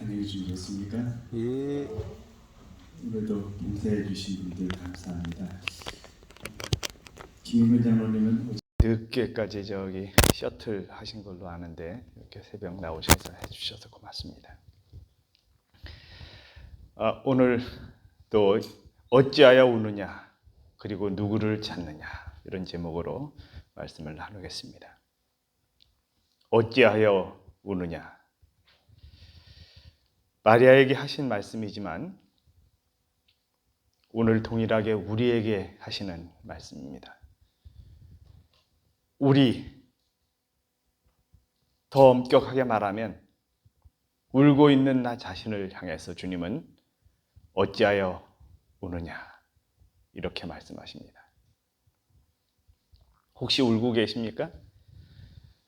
안녕히 주무셨습니까? 예. 오늘도 인사해 주신 분들 감사합니다. 김윤근 장로님은 늦게까지 저기 셔틀 하신 걸로 아는데 이렇게 새벽 나오셔서 해주셔서 고맙습니다. 오늘 또 어찌하여 우느냐 그리고 누구를 찾느냐 이런 제목으로 말씀을 나누겠습니다. 어찌하여 우느냐, 마리아에게 하신 말씀이지만 오늘 동일하게 우리에게 하시는 말씀입니다. 우리, 더 엄격하게 말하면 울고 있는 나 자신을 향해서 주님은 어찌하여 우느냐 이렇게 말씀하십니다. 혹시 울고 계십니까?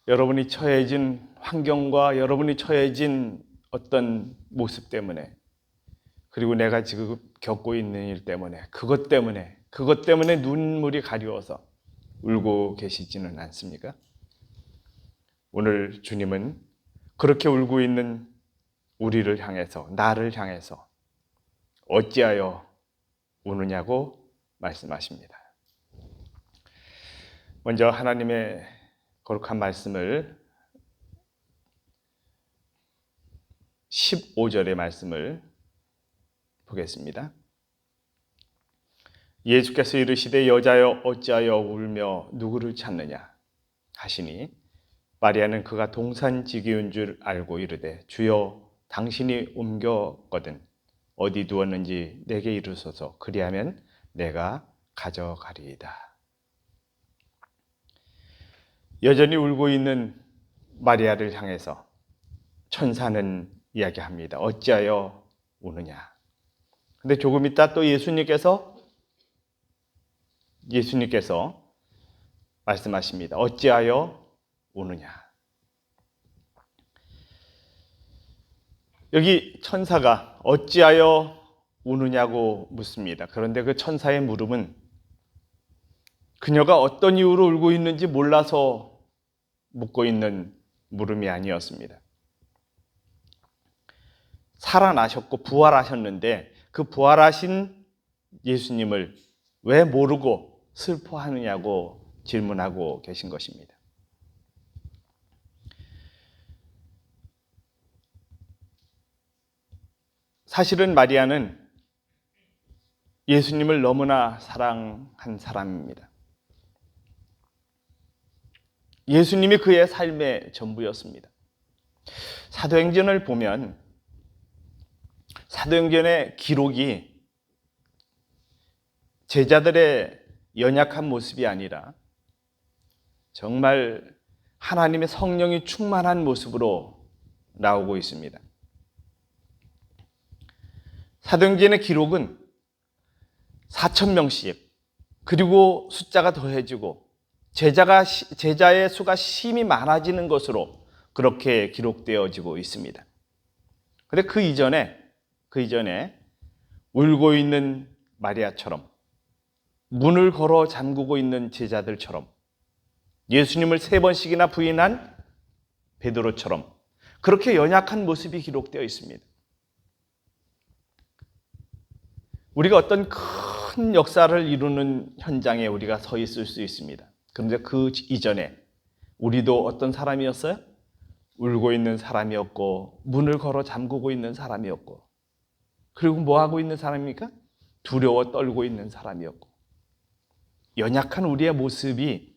여러분이 처해진 환경과 여러분이 처해진 어떤 모습 때문에, 그리고 내가 지금 겪고 있는 일 때문에, 그것 때문에 눈물이 가려워서 울고 계시지는 않습니까? 오늘 주님은 그렇게 울고 있는 우리를 향해서, 나를 향해서 어찌하여 우느냐고 말씀하십니다. 먼저 하나님의 거룩한 말씀을 15절의 말씀을 보겠습니다. 예수께서 이르시되 여자여 어찌하여 울며 누구를 찾느냐 하시니 마리아는 그가 동산지기인 줄 알고 이르되 주여 당신이 옮겼거든 어디 두었는지 내게 이르소서 그리하면 내가 가져가리이다. 여전히 울고 있는 마리아를 향해서 천사는 이야기합니다. 어찌하여 우느냐. 근데 조금 있다 또 예수님께서 말씀하십니다. 어찌하여 우느냐. 여기 천사가 어찌하여 우느냐고 묻습니다. 그런데 그 천사의 물음은 그녀가 어떤 이유로 울고 있는지 몰라서 묻고 있는 물음이 아니었습니다. 살아나셨고 부활하셨는데 그 부활하신 예수님을 왜 모르고 슬퍼하느냐고 질문하고 계신 것입니다. 사실은 마리아는 예수님을 너무나 사랑한 사람입니다. 예수님이 그의 삶의 전부였습니다. 사도행전을 보면 사도행전의 기록이 제자들의 연약한 모습이 아니라 정말 하나님의 성령이 충만한 모습으로 나오고 있습니다. 사도행전의 기록은 4,000명씩 그리고 숫자가 더해지고 제자의 수가 심히 많아지는 것으로 그렇게 기록되어지고 있습니다. 그런데 그 이전에 울고 있는 마리아처럼 문을 걸어 잠그고 있는 제자들처럼 예수님을 3번씩이나 부인한 베드로처럼 그렇게 연약한 모습이 기록되어 있습니다. 우리가 어떤 큰 역사를 이루는 현장에 우리가 서 있을 수 있습니다. 그런데 그 이전에 우리도 어떤 사람이었어요? 울고 있는 사람이었고 문을 걸어 잠그고 있는 사람이었고 그리고 뭐 하고 있는 사람입니까? 두려워 떨고 있는 사람이었고 연약한 우리의 모습이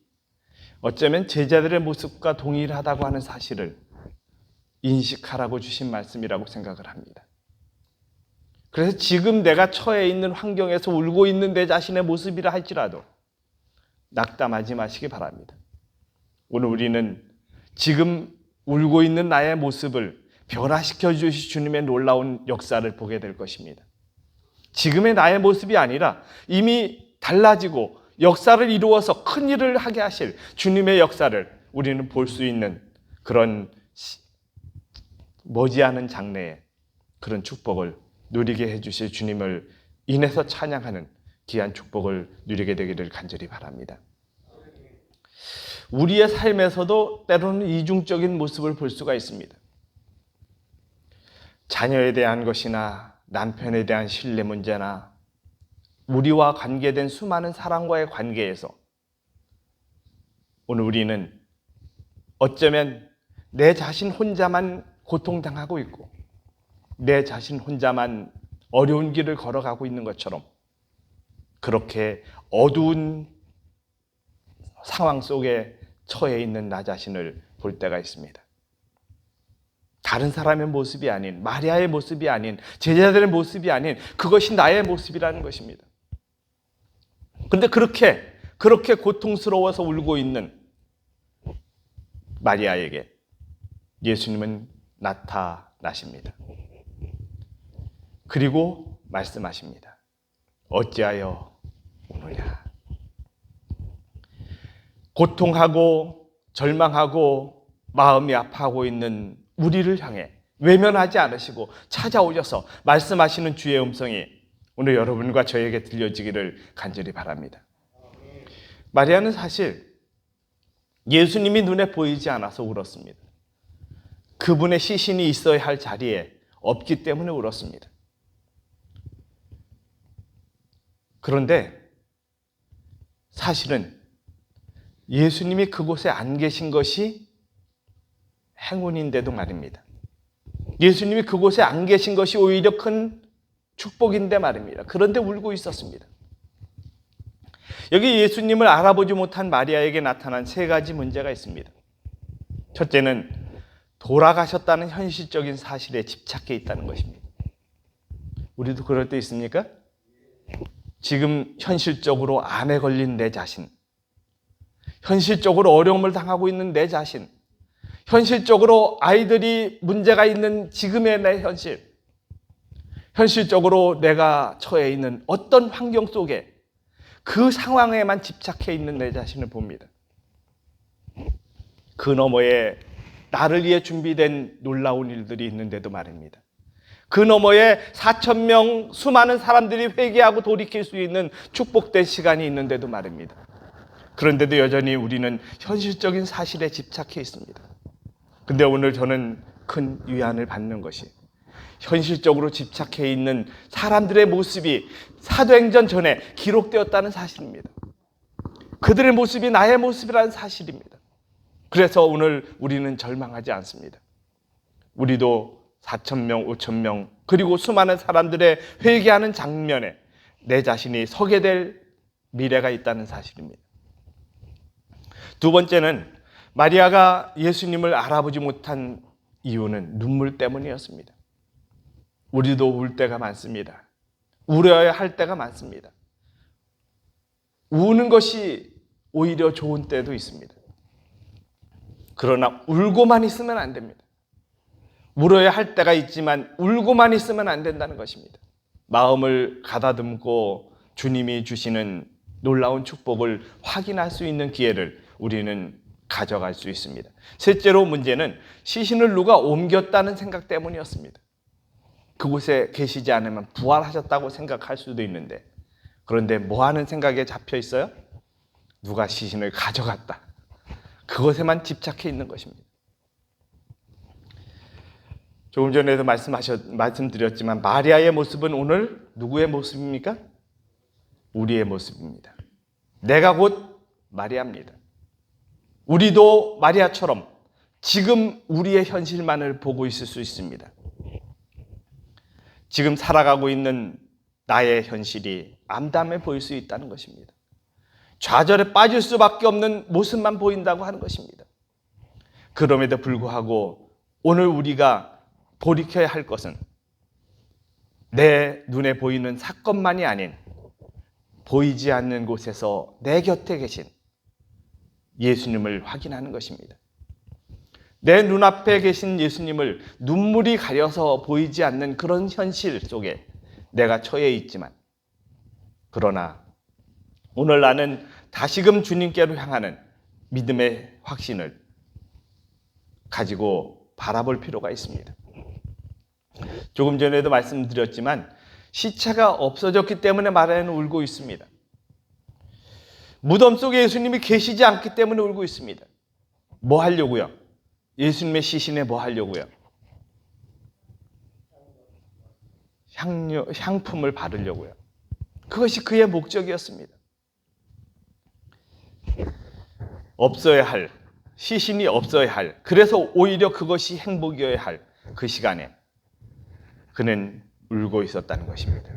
어쩌면 제자들의 모습과 동일하다고 하는 사실을 인식하라고 주신 말씀이라고 생각을 합니다. 그래서 지금 내가 처해 있는 환경에서 울고 있는 내 자신의 모습이라 할지라도 낙담하지 마시기 바랍니다. 오늘 우리는 지금 울고 있는 나의 모습을 변화시켜 주실 주님의 놀라운 역사를 보게 될 것입니다. 지금의 나의 모습이 아니라 이미 달라지고 역사를 이루어서 큰 일을 하게 하실 주님의 역사를 우리는 볼 수 있는 그런 머지않은 장래에 그런 축복을 누리게 해주실 주님을 인해서 찬양하는 귀한 축복을 누리게 되기를 간절히 바랍니다. 우리의 삶에서도 때로는 이중적인 모습을 볼 수가 있습니다. 자녀에 대한 것이나 남편에 대한 신뢰 문제나 우리와 관계된 수많은 사람과의 관계에서 오늘 우리는 어쩌면 내 자신 혼자만 고통당하고 있고 내 자신 혼자만 어려운 길을 걸어가고 있는 것처럼 그렇게 어두운 상황 속에 처해 있는 나 자신을 볼 때가 있습니다. 다른 사람의 모습이 아닌, 마리아의 모습이 아닌, 제자들의 모습이 아닌 그것이 나의 모습이라는 것입니다. 그런데 그렇게 고통스러워서 울고 있는 마리아에게 예수님은 나타나십니다. 그리고 말씀하십니다. 어찌하여 우느냐. 고통하고 절망하고 마음이 아파하고 있는 우리를 향해 외면하지 않으시고 찾아오셔서 말씀하시는 주의 음성이 오늘 여러분과 저에게 들려지기를 간절히 바랍니다. 마리아는 사실 예수님이 눈에 보이지 않아서 울었습니다. 그분의 시신이 있어야 할 자리에 없기 때문에 울었습니다. 그런데 사실은 예수님이 그곳에 안 계신 것이 행운인데도 말입니다. 예수님이 그곳에 안 계신 것이 오히려 큰 축복인데 말입니다. 그런데 울고 있었습니다. 여기 예수님을 알아보지 못한 마리아에게 나타난 세 가지 문제가 있습니다. 첫째는 돌아가셨다는 현실적인 사실에 집착해 있다는 것입니다. 우리도 그럴 때 있습니까? 지금 현실적으로 암에 걸린 내 자신, 현실적으로 어려움을 당하고 있는 내 자신, 현실적으로 아이들이 문제가 있는 지금의 내 현실, 현실적으로 내가 처해 있는 어떤 환경 속에 그 상황에만 집착해 있는 내 자신을 봅니다. 그 너머에 나를 위해 준비된 놀라운 일들이 있는데도 말입니다. 그 너머에 4,000명 수많은 사람들이 회개하고 돌이킬 수 있는 축복된 시간이 있는데도 말입니다. 그런데도 여전히 우리는 현실적인 사실에 집착해 있습니다. 근데 오늘 저는 큰 위안을 받는 것이 현실적으로 집착해 있는 사람들의 모습이 사도행전 전에 기록되었다는 사실입니다. 그들의 모습이 나의 모습이라는 사실입니다. 그래서 오늘 우리는 절망하지 않습니다. 우리도 4,000명, 5,000명 그리고 수많은 사람들의 회개하는 장면에 내 자신이 서게 될 미래가 있다는 사실입니다. 두 번째는 마리아가 예수님을 알아보지 못한 이유는 눈물 때문이었습니다. 우리도 울 때가 많습니다. 울어야 할 때가 많습니다. 우는 것이 오히려 좋은 때도 있습니다. 그러나 울고만 있으면 안 됩니다. 울어야 할 때가 있지만 울고만 있으면 안 된다는 것입니다. 마음을 가다듬고 주님이 주시는 놀라운 축복을 확인할 수 있는 기회를 우리는 가져갈 수 있습니다. 셋째로 문제는 시신을 누가 옮겼다는 생각 때문이었습니다. 그곳에 계시지 않으면 부활하셨다고 생각할 수도 있는데 그런데 뭐 하는 생각에 잡혀 있어요? 누가 시신을 가져갔다. 그것에만 집착해 있는 것입니다. 조금 전에도 말씀드렸지만 마리아의 모습은 오늘 누구의 모습입니까? 우리의 모습입니다. 내가 곧 마리아입니다. 우리도 마리아처럼 지금 우리의 현실만을 보고 있을 수 있습니다. 지금 살아가고 있는 나의 현실이 암담해 보일 수 있다는 것입니다. 좌절에 빠질 수밖에 없는 모습만 보인다고 하는 것입니다. 그럼에도 불구하고 오늘 우리가 돌이켜야 할 것은 내 눈에 보이는 사건만이 아닌 보이지 않는 곳에서 내 곁에 계신 예수님을 확인하는 것입니다. 내 눈앞에 계신 예수님을 눈물이 가려서 보이지 않는 그런 현실 속에 내가 처해 있지만 그러나 오늘 나는 다시금 주님께로 향하는 믿음의 확신을 가지고 바라볼 필요가 있습니다. 조금 전에도 말씀드렸지만 시체가 없어졌기 때문에 마리아는 울고 있습니다. 무덤 속에 예수님이 계시지 않기 때문에 울고 있습니다. 뭐 하려고요? 예수님의 시신에 뭐 하려고요? 향품을 바르려고요. 그것이 그의 목적이었습니다. 없어야 할, 시신이 없어야 할, 그래서 오히려 그것이 행복이어야 할 그 시간에 그는 울고 있었다는 것입니다.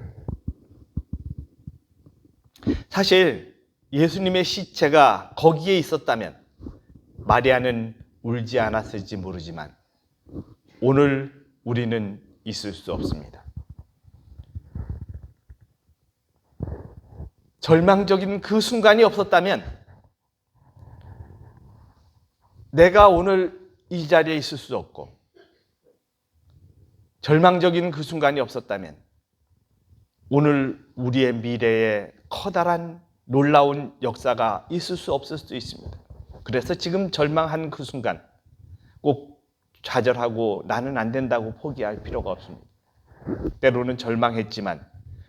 사실 예수님의 시체가 거기에 있었다면 마리아는 울지 않았을지 모르지만 오늘 우리는 있을 수 없습니다. 절망적인 그 순간이 없었다면 내가 오늘 이 자리에 있을 수 없고, 절망적인 그 순간이 없었다면 오늘 우리의 미래에 커다란 놀라운 역사가 있을 수 없을 수도 있습니다. 그래서 지금 절망한 그 순간 꼭 좌절하고 나는 안 된다고 포기할 필요가 없습니다. 때로는 절망했지만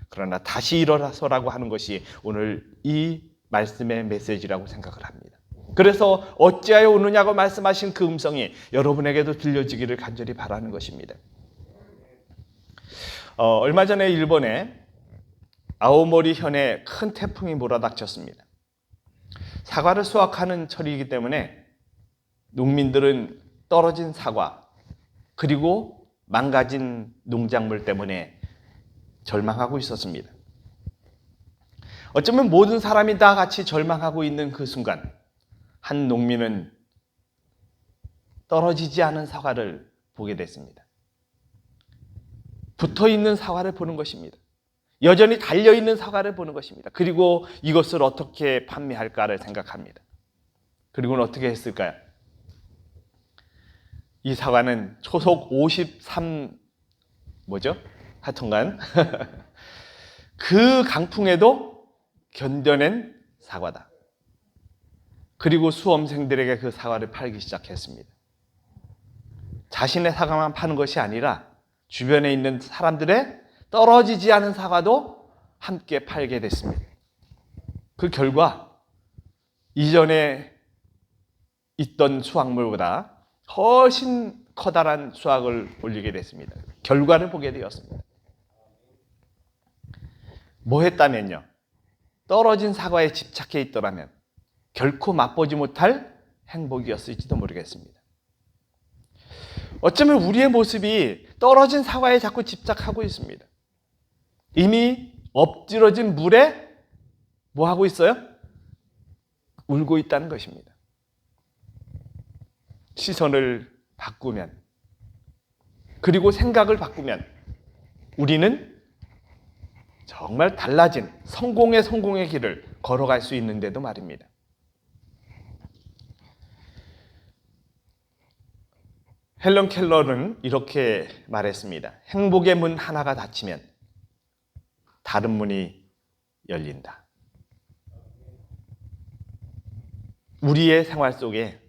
그러나 다시 일어나서라고 하는 것이 오늘 이 말씀의 메시지라고 생각을 합니다. 그래서 어찌하여 우느냐고 말씀하신 그 음성이 여러분에게도 들려지기를 간절히 바라는 것입니다. 얼마 전에 일본에 아오모리 현에 큰 태풍이 몰아닥쳤습니다. 사과를 수확하는 철이기 때문에 농민들은 떨어진 사과 그리고 망가진 농작물 때문에 절망하고 있었습니다. 어쩌면 모든 사람이 다 같이 절망하고 있는 그 순간 한 농민은 떨어지지 않은 사과를 보게 됐습니다. 붙어있는 사과를 보는 것입니다. 여전히 달려있는 사과를 보는 것입니다. 그리고 이것을 어떻게 판매할까를 생각합니다. 그리고는 어떻게 했을까요? 이 사과는 초속 53 하여튼간 그 강풍에도 견뎌낸 사과다. 그리고 수험생들에게 그 사과를 팔기 시작했습니다. 자신의 사과만 파는 것이 아니라 주변에 있는 사람들의 떨어지지 않은 사과도 함께 팔게 됐습니다. 그 결과 이전에 있던 수확물보다 훨씬 커다란 수확을 올리게 됐습니다. 결과를 보게 되었습니다. 뭐 했다면요? 떨어진 사과에 집착해 있더라면 결코 맛보지 못할 행복이었을지도 모르겠습니다. 어쩌면 우리의 모습이 떨어진 사과에 자꾸 집착하고 있습니다. 이미 엎질러진 물에 뭐 하고 있어요? 울고 있다는 것입니다. 시선을 바꾸면, 그리고 생각을 바꾸면 우리는 정말 달라진 성공의 길을 걸어갈 수 있는데도 말입니다. 헬런 켈러는 이렇게 말했습니다. 행복의 문 하나가 닫히면 다른 문이 열린다. 우리의 생활 속에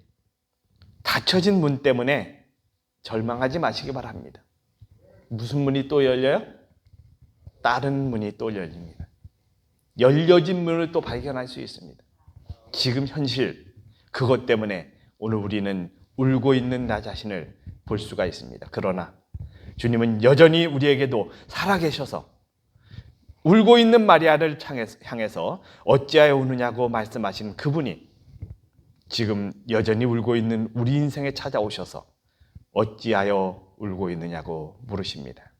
닫혀진 문 때문에 절망하지 마시기 바랍니다. 무슨 문이 또 열려요? 다른 문이 또 열립니다. 열려진 문을 또 발견할 수 있습니다. 지금 현실, 그것 때문에 오늘 우리는 울고 있는 나 자신을 볼 수가 있습니다. 그러나 주님은 여전히 우리에게도 살아계셔서 울고 있는 마리아를 향해서 어찌하여 우느냐고 말씀하신 그분이 지금 여전히 울고 있는 우리 인생에 찾아오셔서 어찌하여 울고 있느냐고 물으십니다.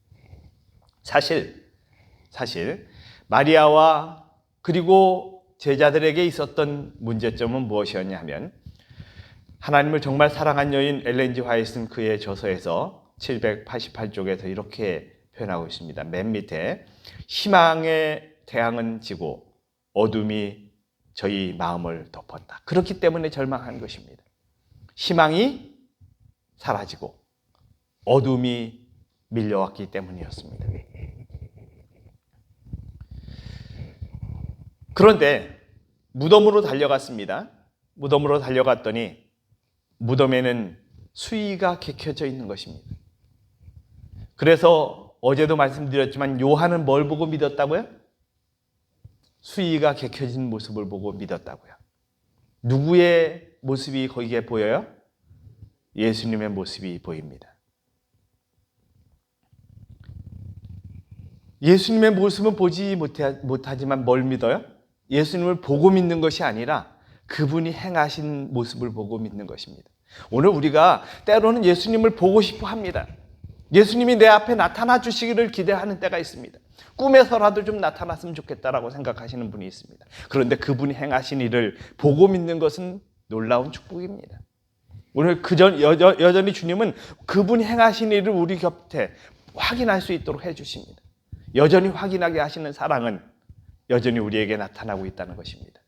사실 마리아와 그리고 제자들에게 있었던 문제점은 무엇이었냐 하면, 하나님을 정말 사랑한 여인 엘렌 G. 화이트는 그의 저서에서 788쪽에서 이렇게 표현하고 있습니다. 맨 밑에 희망의 태양은 지고 어둠이 저희 마음을 덮었다. 그렇기 때문에 절망한 것입니다. 희망이 사라지고 어둠이 밀려왔기 때문이었습니다. 그런데 무덤으로 달려갔습니다. 무덤으로 달려갔더니 무덤에는 수의가 개켜져 있는 것입니다. 그래서 어제도 말씀드렸지만 요한은 뭘 보고 믿었다고요? 수의가 개켜진 모습을 보고 믿었다고요. 누구의 모습이 거기에 보여요? 예수님의 모습이 보입니다. 예수님의 모습은 보지 못하지만 뭘 믿어요? 예수님을 보고 믿는 것이 아니라 그분이 행하신 모습을 보고 믿는 것입니다. 오늘 우리가 때로는 예수님을 보고 싶어 합니다. 예수님이 내 앞에 나타나 주시기를 기대하는 때가 있습니다. 꿈에서라도 좀 나타났으면 좋겠다라고 생각하시는 분이 있습니다. 그런데 그분이 행하신 일을 보고 믿는 것은 놀라운 축복입니다. 오늘 여전히 주님은 그분이 행하신 일을 우리 곁에 확인할 수 있도록 해주십니다. 여전히 확인하게 하시는 사랑은 여전히 우리에게 나타나고 있다는 것입니다.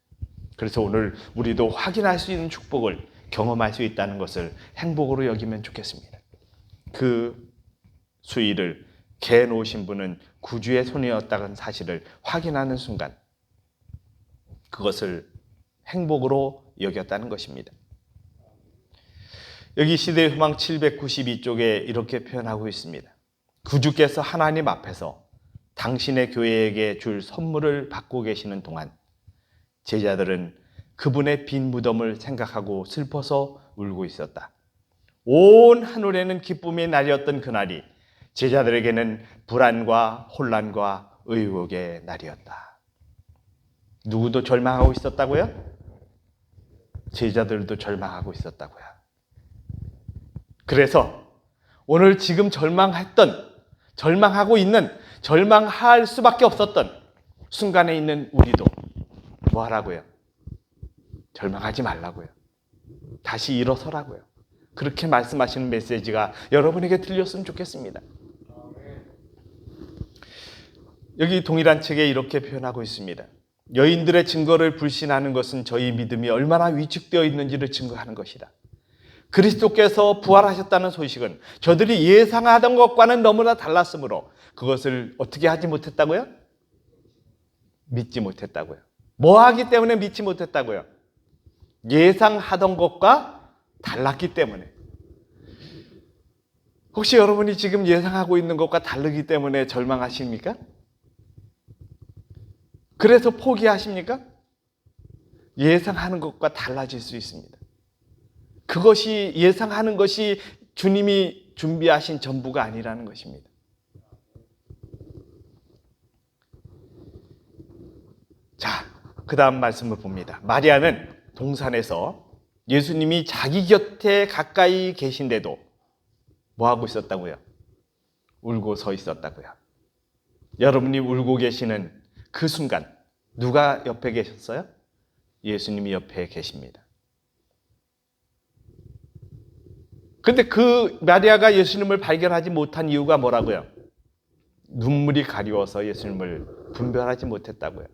그래서 오늘 우리도 확인할 수 있는 축복을 경험할 수 있다는 것을 행복으로 여기면 좋겠습니다. 그 수위를 개 놓으신 분은 구주의 손이었다는 사실을 확인하는 순간 그것을 행복으로 여겼다는 것입니다. 여기 시대의 희망 792쪽에 이렇게 표현하고 있습니다. 구주께서 하나님 앞에서 당신의 교회에게 줄 선물을 받고 계시는 동안 제자들은 그분의 빈 무덤을 생각하고 슬퍼서 울고 있었다. 온 하늘에는 기쁨의 날이었던 그날이 제자들에게는 불안과 혼란과 의혹의 날이었다. 누구도 절망하고 있었다고요? 제자들도 절망하고 있었다고요. 그래서 오늘 지금 절망하고 있는, 절망할 수밖에 없었던 순간에 있는 우리도 뭐 하라고요? 절망하지 말라고요. 다시 일어서라고요. 그렇게 말씀하시는 메시지가 여러분에게 들렸으면 좋겠습니다. 여기 동일한 책에 이렇게 표현하고 있습니다. 여인들의 증거를 불신하는 것은 저희 믿음이 얼마나 위축되어 있는지를 증거하는 것이다. 그리스도께서 부활하셨다는 소식은 저들이 예상하던 것과는 너무나 달랐으므로 그것을 어떻게 하지 못했다고요? 믿지 못했다고요. 뭐 하기 때문에 믿지 못했다고요? 예상하던 것과 달랐기 때문에. 혹시 여러분이 지금 예상하고 있는 것과 다르기 때문에 절망하십니까? 그래서 포기하십니까? 예상하는 것과 달라질 수 있습니다. 그것이 예상하는 것이 주님이 준비하신 전부가 아니라는 것입니다. 자, 그 다음 말씀을 봅니다. 마리아는 동산에서 예수님이 자기 곁에 가까이 계신데도 뭐 하고 있었다고요? 울고 서 있었다고요. 여러분이 울고 계시는 그 순간 누가 옆에 계셨어요? 예수님이 옆에 계십니다. 근데 그 마리아가 예수님을 발견하지 못한 이유가 뭐라고요? 눈물이 가리워서 예수님을 분별하지 못했다고요.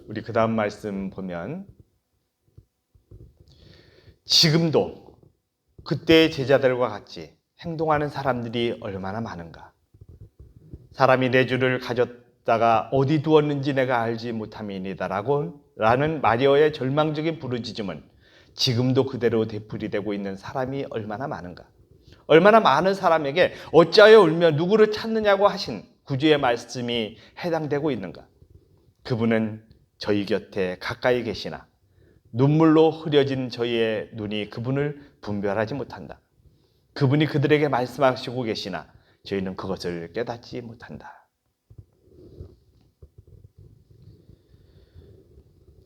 우리 그 다음 말씀 보면 지금도 그때의 제자들과 같이 행동하는 사람들이 얼마나 많은가. 사람이 내 주를 가졌다가 어디 두었는지 내가 알지 못함이니이다 라는 마리아의 절망적인 부르짖음은 지금도 그대로 되풀이되고 있는 사람이 얼마나 많은가. 얼마나 많은 사람에게 어찌하여 울며 누구를 찾느냐고 하신 구주의 말씀이 해당되고 있는가. 그분은 저희 곁에 가까이 계시나 눈물로 흐려진 저희의 눈이 그분을 분별하지 못한다. 그분이 그들에게 말씀하시고 계시나 저희는 그것을 깨닫지 못한다.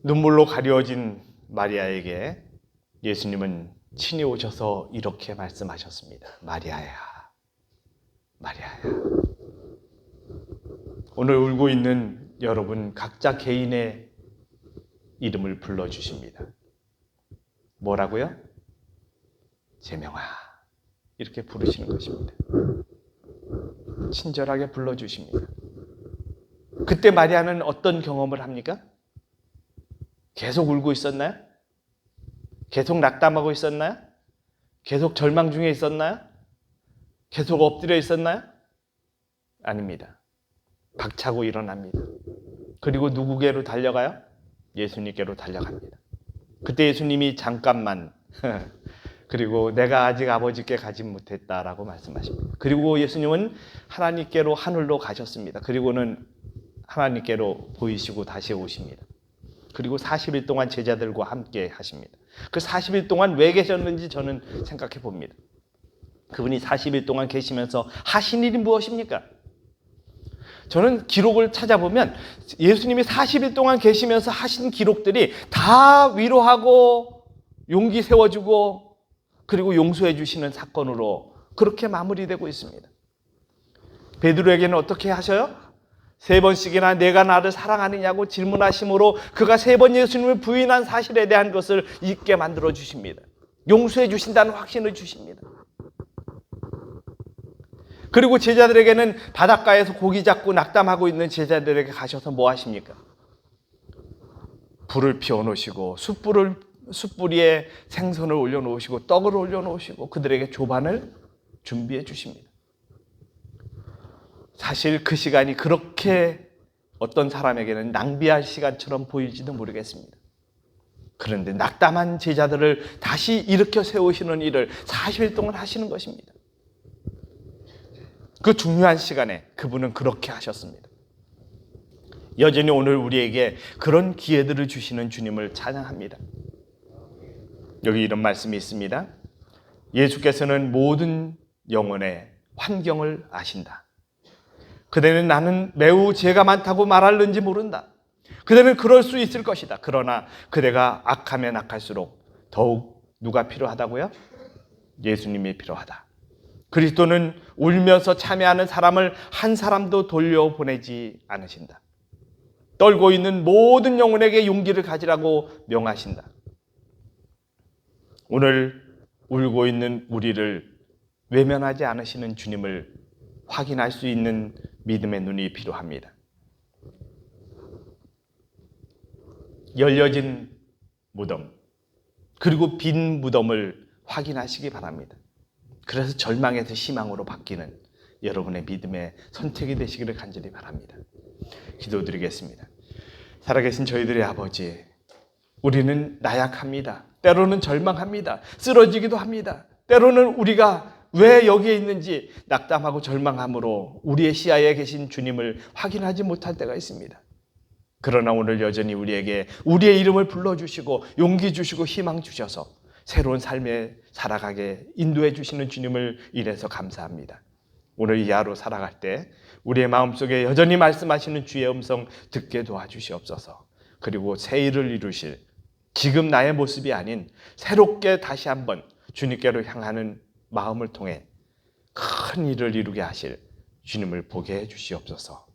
눈물로 가려진 마리아에게 예수님은 친히 오셔서 이렇게 말씀하셨습니다. 마리아야, 마리아야. 오늘 울고 있는 여러분 각자 개인의 이름을 불러주십니다. 뭐라고요? 제명아, 이렇게 부르시는 것입니다. 친절하게 불러주십니다. 그때 마리아는 어떤 경험을 합니까? 계속 울고 있었나요? 계속 낙담하고 있었나요? 계속 절망 중에 있었나요? 계속 엎드려 있었나요? 아닙니다. 박차고 일어납니다. 그리고 누구께로 달려가요? 예수님께로 달려갑니다. 그때 예수님이 잠깐만 그리고 내가 아직 아버지께 가지 못했다라고 말씀하십니다. 그리고 예수님은 하나님께로 하늘로 가셨습니다. 그리고는 하나님께로 보이시고 다시 오십니다. 그리고 40일 동안 제자들과 함께 하십니다. 그 40일 동안 왜 계셨는지 저는 생각해 봅니다. 그분이 40일 동안 계시면서 하신 일이 무엇입니까? 저는 기록을 찾아보면 예수님이 40일 동안 계시면서 하신 기록들이 다 위로하고 용기 세워주고 그리고 용서해 주시는 사건으로 그렇게 마무리되고 있습니다. 베드로에게는 어떻게 하셔요? 3번씩이나 내가 나를 사랑하느냐고 질문하심으로 그가 3번 예수님을 부인한 사실에 대한 것을 잊게 만들어 주십니다. 용서해 주신다는 확신을 주십니다. 그리고 제자들에게는 바닷가에서 고기 잡고 낙담하고 있는 제자들에게 가셔서 뭐 하십니까? 불을 피워놓으시고 숯불 위에 생선을 올려놓으시고 떡을 올려놓으시고 그들에게 조반을 준비해 주십니다. 사실 그 시간이 그렇게 어떤 사람에게는 낭비할 시간처럼 보일지도 모르겠습니다. 그런데 낙담한 제자들을 다시 일으켜 세우시는 일을 40일 동안 하시는 것입니다. 그 중요한 시간에 그분은 그렇게 하셨습니다. 여전히 오늘 우리에게 그런 기회들을 주시는 주님을 찬양합니다. 여기 이런 말씀이 있습니다. 예수께서는 모든 영혼의 환경을 아신다. 그대는 나는 매우 죄가 많다고 말할는지 모른다. 그대는 그럴 수 있을 것이다. 그러나 그대가 악하면 악할수록 더욱 누가 필요하다고요? 예수님이 필요하다. 그리스도는 울면서 참여하는 사람을 한 사람도 돌려보내지 않으신다. 떨고 있는 모든 영혼에게 용기를 가지라고 명하신다. 오늘 울고 있는 우리를 외면하지 않으시는 주님을 확인할 수 있는 믿음의 눈이 필요합니다. 열려진 무덤, 그리고 빈 무덤을 확인하시기 바랍니다. 그래서 절망에서 희망으로 바뀌는 여러분의 믿음의 선택이 되시기를 간절히 바랍니다. 기도드리겠습니다. 살아계신 저희들의 아버지, 우리는 나약합니다. 때로는 절망합니다. 쓰러지기도 합니다. 때로는 우리가 왜 여기에 있는지 낙담하고 절망함으로 우리의 시야에 계신 주님을 확인하지 못할 때가 있습니다. 그러나 오늘 여전히 우리에게 우리의 이름을 불러주시고 용기 주시고 희망 주셔서 새로운 삶에 살아가게 인도해 주시는 주님을 이래서 감사합니다. 오늘 이 하루 살아갈 때 우리의 마음속에 여전히 말씀하시는 주의 음성 듣게 도와주시옵소서. 그리고 새 일을 이루실 지금 나의 모습이 아닌 새롭게 다시 한번 주님께로 향하는 마음을 통해 큰 일을 이루게 하실 주님을 보게 해 주시옵소서.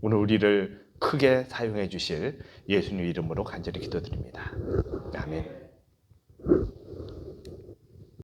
오늘 우리를 크게 사용해 주실 예수님 이름으로 간절히 기도드립니다. 아멘.